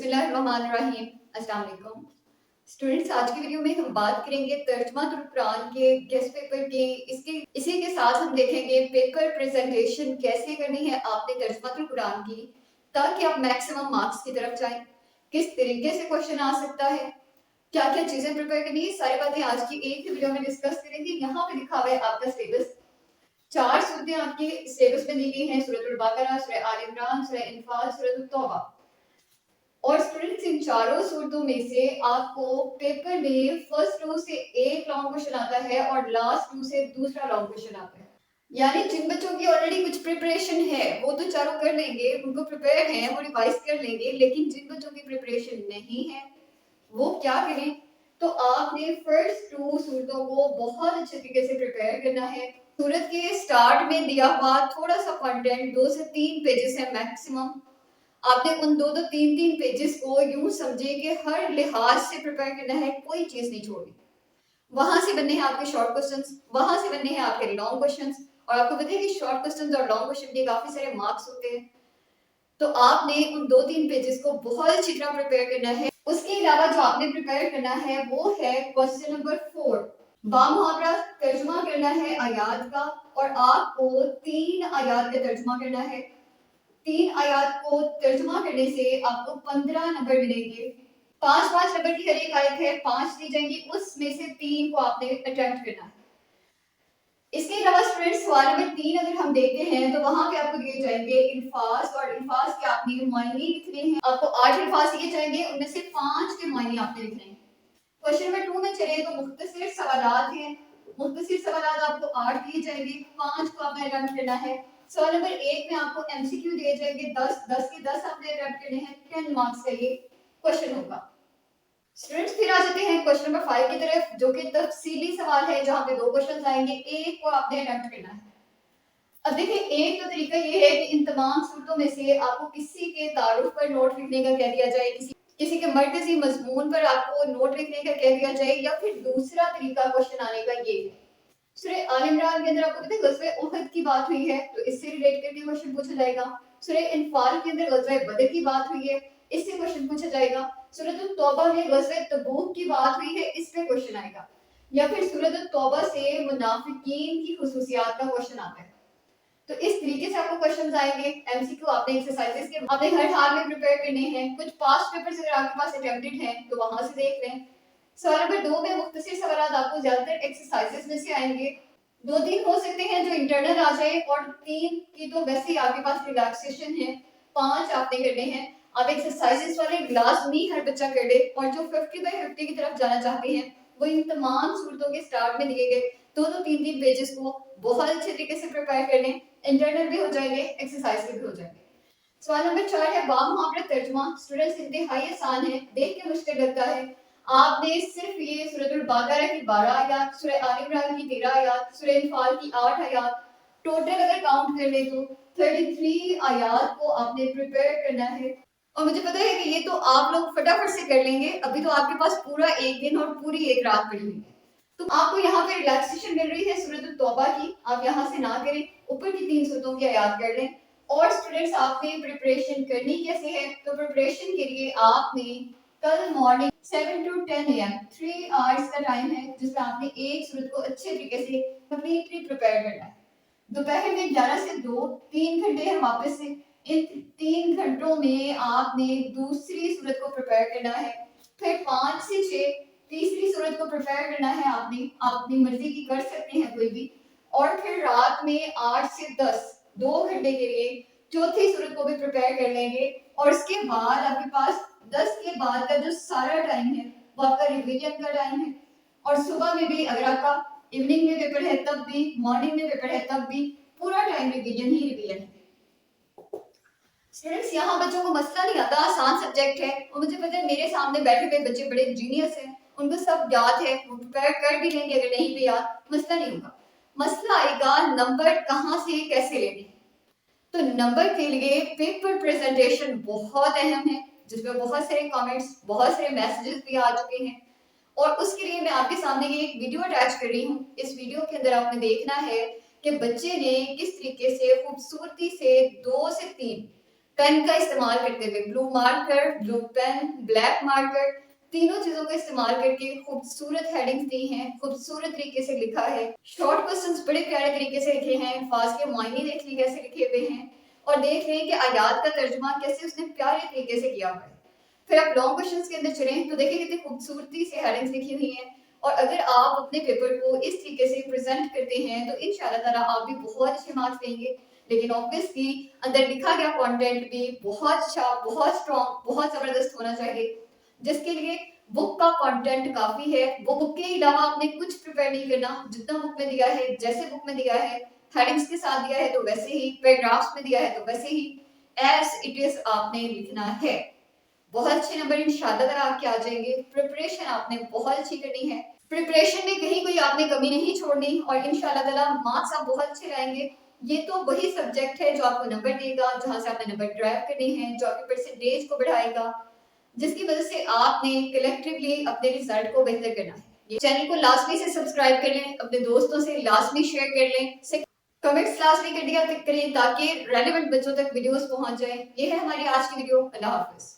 बिस्मिल्लाहिर्रहमानिर्रहीम। अस्सलाम वालेकुम स्टूडेंट्स, आज की वीडियो में हम बात करेंगे तर्जुमा तुल कुरान के गेस्ट पेपर के। इसी के साथ हम देखेंगे पेपर प्रेजेंटेशन कैसे करनी है आपने तर्जुमा तुल कुरान की, ताकि आप मैक्सिमम मार्क्स की तरफ जाएं। किस तरीके से क्वेश्चन आ सकता है, क्या क्या चीजें प्रिपेयर करनी है, सारी बातें आज की एक ही वीडियो में डिस्कस करेंगे। यहाँ पे लिखा हुआ है आपका सिलेबस। 4 सूरतें आपके सिलेबस में दी गई हैं: सूरह बकरा, सूरह आल इमरान, सूरह इनफाल, सूरह तौबा। और स्टूडेंट्स, इन चारों सूरतों में से आपको पेपर में फर्स्ट रो से एक लॉन्ग क्वेश्चन आता है और लास्ट रो से दूसरा लॉन्ग क्वेश्चन आता है। यानी जिन बच्चों की ऑलरेडी कुछ प्रिपरेशन है वो तो चारों कर लेंगे, उनको प्रिपेयर है, वो रिवाइज कर लेंगे। लेकिन जिन बच्चों की प्रिपरेशन नहीं है वो क्या करें? तो आपने फर्स्ट 2 सूरतों को बहुत अच्छे तरीके से प्रिपेयर करना है। सूरत के स्टार्ट में दिया हुआ थोड़ा सा कंटेंट 2 से 3 पेजेस है मैक्सिमम। आपने उन 2-2 3-3 पेजेस को यूं समझे कि हर लिहाज से प्रिपेयर करना है, कोई चीज नहीं छोड़नी। वहां से बनने हैं आपके शॉर्ट क्वेश्चंस, वहां से बनने हैं आपके लॉन्ग क्वेश्चंस। और आपको पता है कि शॉर्ट क्वेश्चंस और लॉन्ग क्वेश्चन के काफी सारे मार्क्स होते हैं। तो आपने उन 2-3 पेजेस को बहुत अच्छी तरह प्रिपेयर करना है। उसके अलावा जो आपने प्रिपेयर करना है वो है क्वेश्चन नंबर 4। बामुहावरा तर्जुमा करना है आयात का, और आपको 3 आयात का तर्जुमा करना है। 3 आयात को तर्जुमा करने से आपको 15 नंबर मिलेंगे। 5-5 नंबर की हर एक आयत है, 5 दी जाएंगी, उसमें से 3 को आपने अटेम्प्ट करना है। इसके अलावा स्टूडेंट्स, सवाल नंबर 3 अगर हम देखते हैं तो वहां पे आपको दिए जाएंगे अल्फाज, और अल्फाज के आपने मायने लिखने हैं। आपको 8 अल्फाज दिए जाएंगे, उनमें से 5 के मायने आपने लिखने हैं। क्वेश्चन नंबर 2 में चले तो मुख्तसर सवालात हैं। मुख्तसर सवालात आपको 8 दिए जाएंगे, 5 को आपने अटेम्प्ट करना है। सवाल नंबर 1 में आपको एमसीक्यू दिए जाएंगे 10 के 10 आपने अटेम्प्ट करने हैं। 10 मार्क्स का ये क्वेश्चन होगा। स्टूडेंट्स, फिर आ जाते हैं क्वेश्चन नंबर 5 की तरफ, जो कि तफसीली सवाल है, जहां पे 2 क्वेश्चंस आएंगे, एक को आपने अटेम्प्ट करना है। अब देखिए, एक तो तरीका ये है कि इन तमाम सूरतों में से आपको किसी के तारुफ पर नोट लिखने का कह दिया जाए, किसी के मरकजी मजमून पर आपको नोट लिखने का कह दिया जाए, या फिर दूसरा तरीका क्वेश्चन आने का ये है। सूरह आल इमरान के अंदर आपको पता है गज़वे उहद की बात हुई है, तो इससे रिलेट करके क्वेश्चन पूछा जाएगा। सूरह इनफाल के अंदर गज़वे बदर की बात हुई है, इससे क्वेश्चन पूछा जाएगा। सूरह तौबा में गज़वे तबूक की बात हुई है, इस पे क्वेश्चन आएगा। या फिर सूरह तौबा से मुनाफिकीन की खुसूसियात का क्वेश्चन आता है। तो इस तरीके से आपको क्वेश्चंस आएंगे। एमसीक्यू आपने एक्सरसाइजेस के आपने हर हाल में प्रिपेयर करने हैं। कुछ पास्ट पेपर्स अगर आपके पास अटेम्प्टेड हैं तो वहां से देख लें। सवाल नंबर 2 में मुख्तसर सवाल आपको ज्यादातर एक्सरसाइजेस में से आएंगे। 2-3 हो सकते हैं जो इंटरनल आ जाए, और 3 की तो वैसे ही आपके पास रिलैक्सेशन है। 5 आपने करने हैं। आप एक्सरसाइजेस वाले लाजमी हर बच्चा कर ले, और जो 50/50 की तरफ जाना चाहते हैं वो इन तमाम सूरतों के स्टार्ट में दिए गए 2-2 3-3 पेजेस को बहुत अच्छे तरीके से प्रिपेयर कर लें। इंटरनल भी हो जाएंगे, एक्सरसाइज के भी हो जाएंगे। सवाल नंबर 4 है बामुहावरा तर्जुमा। स्टूडेंट्स, इंतहाई आसान है, देख के मुश्किल लगता है। आपने सिर्फ ये सूरह बकरा की 12 आयत, सूरह आल इमरान की 13 आयत, सूरह इनफाल की 8 आयत, टोटल अगर काउंट कर ले तो 33 आयत को आपने प्रिपेयर करना है। और मुझे पता है कि ये तो आप लोग फटाफट से कर लेंगे, अभी तो आपके पास पूरा एक दिन और पूरी एक रात पड़ी हुई है। तो आपको यहाँ पे रिलैक्सेशन मिल रही है सूरह तौबा की, आप यहाँ से ना करें, ऊपर की 3 सूरतों की आयत कर लें। और स्टूडेंट्स, आपने प्रिपरेशन करनी कैसे है? तो प्रिपरेशन के लिए आपने कल मॉर्निंग 7 to 10 AM 3 आवर्स का टाइम है, जिसमें आपने एक सूरत को अच्छे तरीके से कंप्लीटली प्रिपेयर करना है। दोपहर में 11 से 2 3 घंटे हैं वापस से। इन 3 घंटों में आपने दूसरी सूरत को प्रिपेयर करना है। फिर 5 से 6 तीसरी सूरत को प्रिपेयर करना है। आपने अपनी मर्जी की कर सकते हैं कोई भी। और फिर रात में 8 से 10 2 घंटे के लिए चौथी सूरत को भी प्रिपेयर कर लेंगे। और उसके बाद आपके पास 10 के बाद का जो सारा टाइम है वो आपका रिवीजन का टाइम है। और सुबह में भी, अगर आपका इवनिंग में पेपर है तब भी, मॉर्निंग में पेपर है तब भी, पूरा टाइम रिवीजन ही रिवीजन है। स्टूडेंट्स, यहाँ बच्चों को मसला नहीं आता, आसान सब्जेक्ट है। और मुझे पता है मेरे सामने बैठे हुए बच्चे बड़े जीनियस हैं, उनको सब याद है, वो प्रिपेयर कर भी लेंगे। अगर नहीं भी याद, मसला नहीं होगा। मसला आएगा नंबर कहाँ से कैसे लेने। तो नंबर के लिए पेपर प्रेजेंटेशन बहुत अहम है, जिसमें बहुत सारे कमेंट्स, बहुत सारे मैसेजेस भी आ चुके हैं। और उसके लिए मैं आपके सामने ये एक वीडियो अटैच कर रही हूँ। इस वीडियो के अंदर आपने देखना है कि बच्चे ने किस तरीके से खूबसूरती से 2 से 3 पेन का इस्तेमाल करते हुए blue marker, blue pen, black marker, तीनों चीजों का इस्तेमाल करके खूबसूरत हेडिंग्स दी हैं, खूबसूरत तरीके से लिखा है। शॉर्ट क्वेश्चंस बड़े प्यारे तरीके से लिखे हैं, अल्फाज के मायने देख ली कैसे लिखे हुए हैं और देख लें कि आयात का तर्जुमा कैसे उसने प्यारे तरीके से किया हुआ है। फिर आप लॉन्ग क्वेश्चंस के अंदर चलें तो देखिए कितनी खूबसूरती से हेडिंग्स लिखी हुई हैं और अगर आप अपने पेपर को इस तरीके से प्रेजेंट करते हैं तो इंशाल्लाह ताला आप भी बहुत अच्छे मार्क्स लेंगे। लेकिन ऑब्वियसली अंदर लिखा गया कंटेंट भी बहुत अच्छा, बहुत स्ट्रॉन्ग, बहुत जबरदस्त होना चाहिए, जिसके लिए बुक का कंटेंट काफी है। वो बुक के अलावा आपने कुछ प्रिपेयर नहीं करना, जितना बुक में दिया है, जैसे बुक में दिया है, हेडिंग्स के साथ दिया है तो वैसे ही, पैराग्राफ्स में दिया है तो वैसे ही एज इट इज आपने लिखना है। बहुत अच्छे नंबर इंशाल्लाह ताला आपके आ जाएंगे। प्रिपरेशन आपने बहुत अच्छी करनी है, प्रिपरेशन में कहीं कोई आपने कमी नहीं छोड़नी और इंशाल्लाह ताला मार्क्स आप बहुत अच्छे लाएंगे। ये तो वही सब्जेक्ट है जो आपको नंबर देगा, जहां से आपने नंबर ड्राइव करने हैं, जो आपके परसेंटेज को बढ़ाएगा, जिसकी वजह से आपने कलेक्टिवली अपने रिजल्ट को बेहतर करना है। ये चैनल को लाजमी से सब्सक्राइब कर लें, अपने दोस्तों से लाजमी शेयर कर लें, कमेंट्स लाजमी कर दिया करें ताकि रेलेवेंट बच्चों तक वीडियोस पहुंच जाए। ये है हमारी आज की वीडियो। अल्लाह हाफिज।